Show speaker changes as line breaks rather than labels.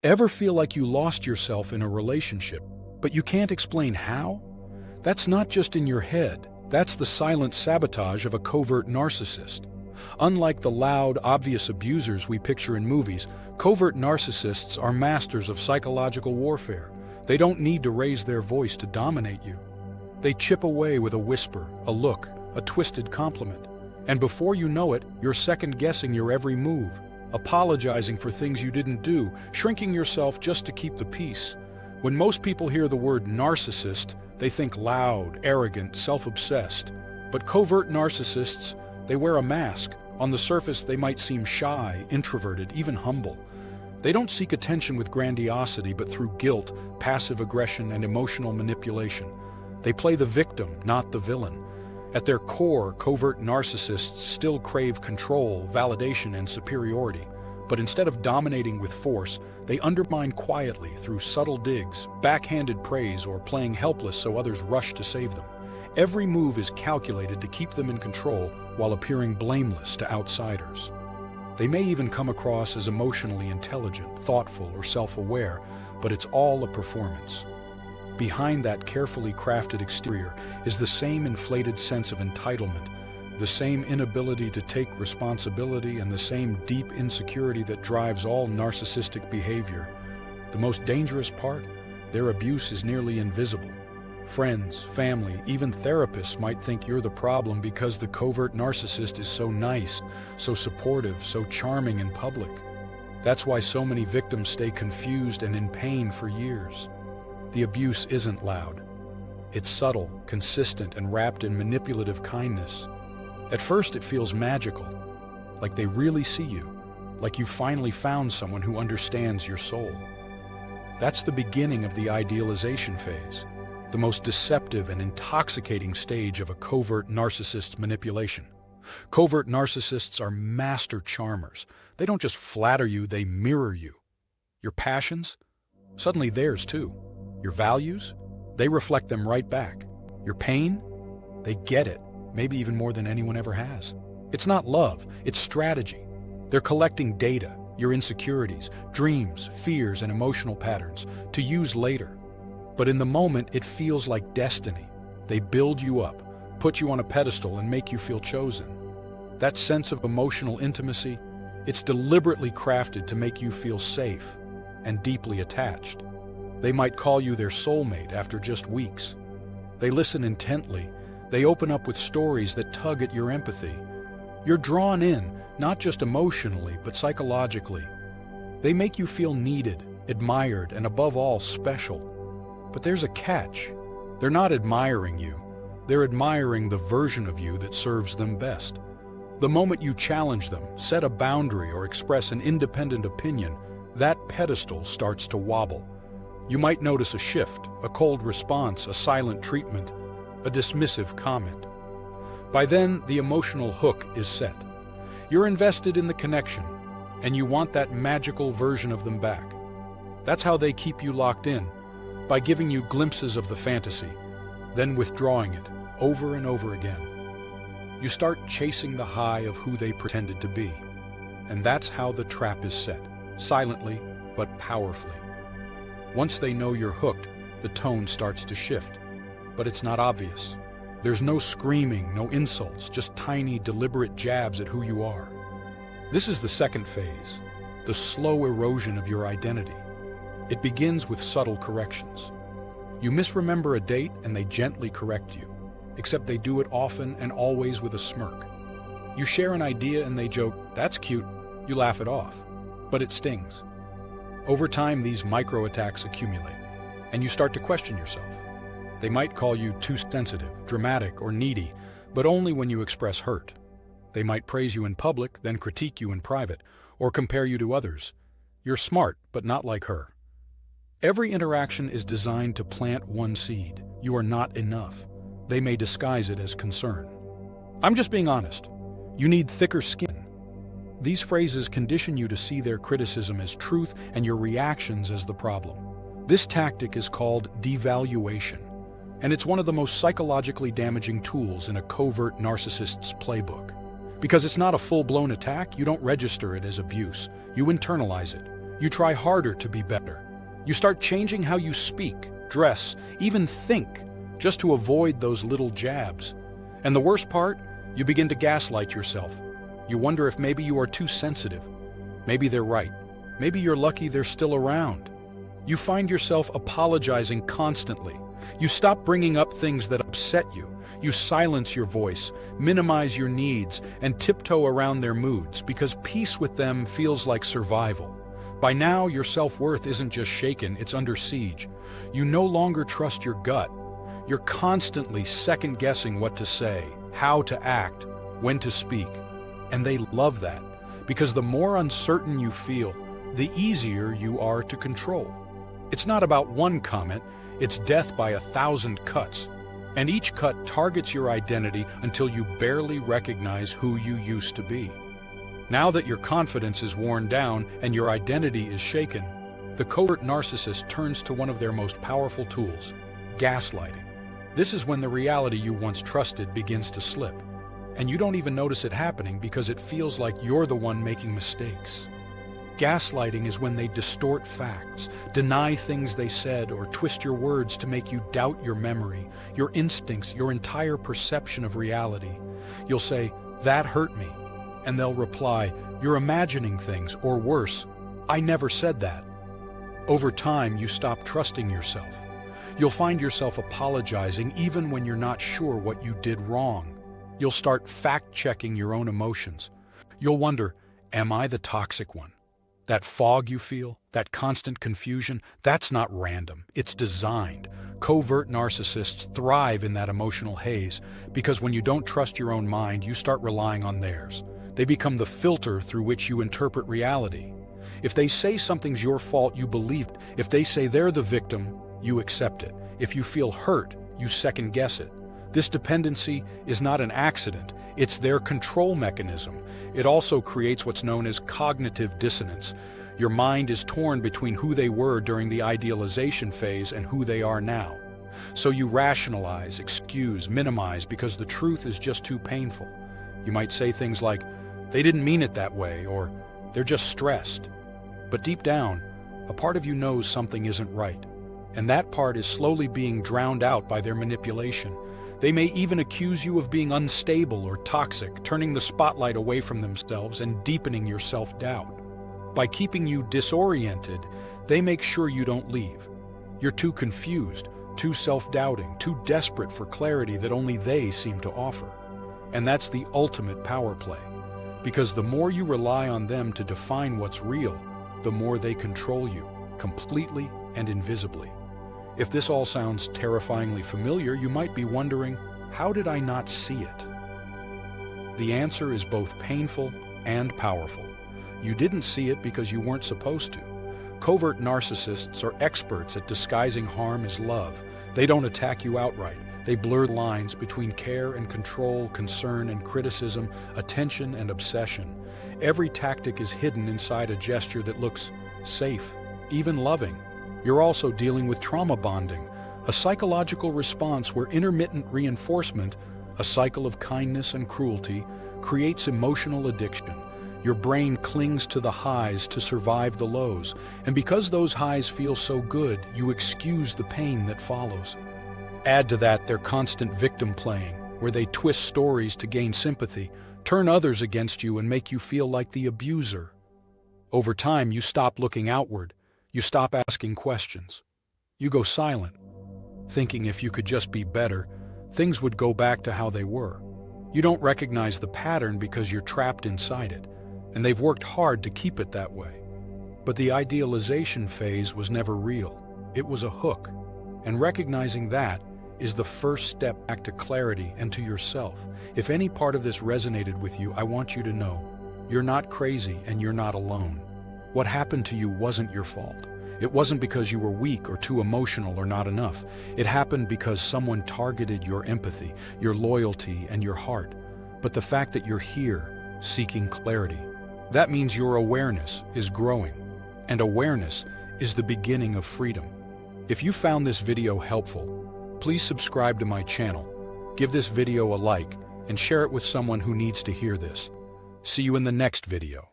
Ever feel like you lost yourself in a relationship, but you can't explain how? That's not just in your head. That's the silent sabotage of a covert narcissist. Unlike the loud, obvious abusers we picture in movies, covert narcissists are masters of psychological warfare. They don't need to raise their voice to dominate you. They chip away with a whisper, a look, a twisted compliment. And before you know it, you're second-guessing your every move, apologizing for things you didn't do, shrinking yourself just to keep the peace. When most people hear the word narcissist, they think loud, arrogant, self-obsessed. But covert narcissists, they wear a mask. On the surface, they might seem shy, introverted, even humble. They don't seek attention with grandiosity, but through guilt, passive aggression, and emotional manipulation. They play the victim, not the villain. At their core, covert narcissists still crave control, validation, and superiority. But instead of dominating with force, they undermine quietly through subtle digs, backhanded praise, or playing helpless so others rush to save them. Every move is calculated to keep them in control while appearing blameless to outsiders. They may even come across as emotionally intelligent, thoughtful, or self-aware, but it's all a performance. Behind that carefully crafted exterior is the same inflated sense of entitlement, the same inability to take responsibility, and the same deep insecurity that drives all narcissistic behavior. The most dangerous part? Their abuse is nearly invisible. Friends, family, even therapists might think you're the problem because the covert narcissist is so nice, so supportive, so charming in public. That's why so many victims stay confused and in pain for years. The abuse isn't loud. It's subtle, consistent, and wrapped in manipulative kindness. At first it feels magical, like they really see you, like you finally found someone who understands your soul. That's the beginning of the idealization phase, the most deceptive and intoxicating stage of a covert narcissist's manipulation. Covert narcissists are master charmers. They don't just flatter you, they mirror you. Your passions? Suddenly theirs too. Your values? They reflect them right back. Your pain? They get it, maybe even more than anyone ever has. It's not love, it's strategy. They're collecting data, your insecurities, dreams, fears, and emotional patterns, to use later. But in the moment, it feels like destiny. They build you up, put you on a pedestal, and make you feel chosen. That sense of emotional intimacy, it's deliberately crafted to make you feel safe and deeply attached. They might call you their soulmate after just weeks. They listen intently. They open up with stories that tug at your empathy. You're drawn in, not just emotionally, but psychologically. They make you feel needed, admired, and above all, special. But there's a catch. They're not admiring you. They're admiring the version of you that serves them best. The moment you challenge them, set a boundary, or express an independent opinion, that pedestal starts to wobble. You might notice a shift, a cold response, a silent treatment, a dismissive comment. By then, the emotional hook is set. You're invested in the connection, and you want that magical version of them back. That's how they keep you locked in, by giving you glimpses of the fantasy, then withdrawing it over and over again. You start chasing the high of who they pretended to be. And that's how the trap is set, silently but powerfully. Once they know you're hooked, the tone starts to shift. But it's not obvious. There's no screaming, no insults, just tiny, deliberate jabs at who you are. This is the second phase, the slow erosion of your identity. It begins with subtle corrections. You misremember a date and they gently correct you, except they do it often and always with a smirk. You share an idea and they joke, "That's cute." You laugh it off, but it stings. Over time, these micro-attacks accumulate, and you start to question yourself. They might call you too sensitive, dramatic, or needy, but only when you express hurt. They might praise you in public, then critique you in private, or compare you to others. You're smart, but not like her. Every interaction is designed to plant one seed. You are not enough. They may disguise it as concern. "I'm just being honest. You need thicker skin." These phrases condition you to see their criticism as truth and your reactions as the problem. This tactic is called devaluation, and it's one of the most psychologically damaging tools in a covert narcissist's playbook. Because it's not a full-blown attack, you don't register it as abuse. You internalize it. You try harder to be better. You start changing how you speak, dress, even think, just to avoid those little jabs. And the worst part, you begin to gaslight yourself. You wonder if maybe you are too sensitive. Maybe they're right. Maybe you're lucky they're still around. You find yourself apologizing constantly. You stop bringing up things that upset you. You silence your voice, minimize your needs, and tiptoe around their moods because peace with them feels like survival. By now, your self-worth isn't just shaken, it's under siege. You no longer trust your gut. You're constantly second-guessing what to say, how to act, when to speak. And they love that, because the more uncertain you feel, the easier you are to control. It's not about one comment, it's death by 1,000 cuts. And each cut targets your identity until you barely recognize who you used to be. Now that your confidence is worn down and your identity is shaken, the covert narcissist turns to one of their most powerful tools, gaslighting. This is when the reality you once trusted begins to slip. And you don't even notice it happening because it feels like you're the one making mistakes. Gaslighting is when they distort facts, deny things they said, or twist your words to make you doubt your memory, your instincts, your entire perception of reality. You'll say, "That hurt me," and they'll reply, "You're imagining things," or worse, "I never said that." Over time, you stop trusting yourself. You'll find yourself apologizing even when you're not sure what you did wrong. You'll start fact-checking your own emotions. You'll wonder, am I the toxic one? That fog you feel, that constant confusion, that's not random, it's designed. Covert narcissists thrive in that emotional haze because when you don't trust your own mind, you start relying on theirs. They become the filter through which you interpret reality. If they say something's your fault, you believe it. If they say they're the victim, you accept it. If you feel hurt, you second-guess it. This dependency is not an accident, it's their control mechanism. It also creates what's known as cognitive dissonance. Your mind is torn between who they were during the idealization phase and who they are now. So you rationalize, excuse, minimize because the truth is just too painful. You might say things like, "They didn't mean it that way," or "They're just stressed." But deep down, a part of you knows something isn't right. And that part is slowly being drowned out by their manipulation. They may even accuse you of being unstable or toxic, turning the spotlight away from themselves and deepening your self-doubt. By keeping you disoriented, they make sure you don't leave. You're too confused, too self-doubting, too desperate for clarity that only they seem to offer. And that's the ultimate power play. Because the more you rely on them to define what's real, the more they control you, completely and invisibly. If this all sounds terrifyingly familiar, you might be wondering, how did I not see it? The answer is both painful and powerful. You didn't see it because you weren't supposed to. Covert narcissists are experts at disguising harm as love. They don't attack you outright. They blur lines between care and control, concern and criticism, attention and obsession. Every tactic is hidden inside a gesture that looks safe, even loving. You're also dealing with trauma bonding, a psychological response where intermittent reinforcement, a cycle of kindness and cruelty, creates emotional addiction. Your brain clings to the highs to survive the lows, and because those highs feel so good, you excuse the pain that follows. Add to that their constant victim playing, where they twist stories to gain sympathy, turn others against you and make you feel like the abuser. Over time, you stop looking outward. You stop asking questions. You go silent, thinking if you could just be better, things would go back to how they were. You don't recognize the pattern because you're trapped inside it, and they've worked hard to keep it that way. But the idealization phase was never real. It was a hook, and recognizing that is the first step back to clarity and to yourself. If any part of this resonated with you, I want you to know, you're not crazy and you're not alone. What happened to you wasn't your fault. It wasn't because you were weak or too emotional or not enough. It happened because someone targeted your empathy, your loyalty, and your heart. But the fact that you're here, seeking clarity, that means your awareness is growing. And awareness is the beginning of freedom. If you found this video helpful, please subscribe to my channel, give this video a like, and share it with someone who needs to hear this. See you in the next video.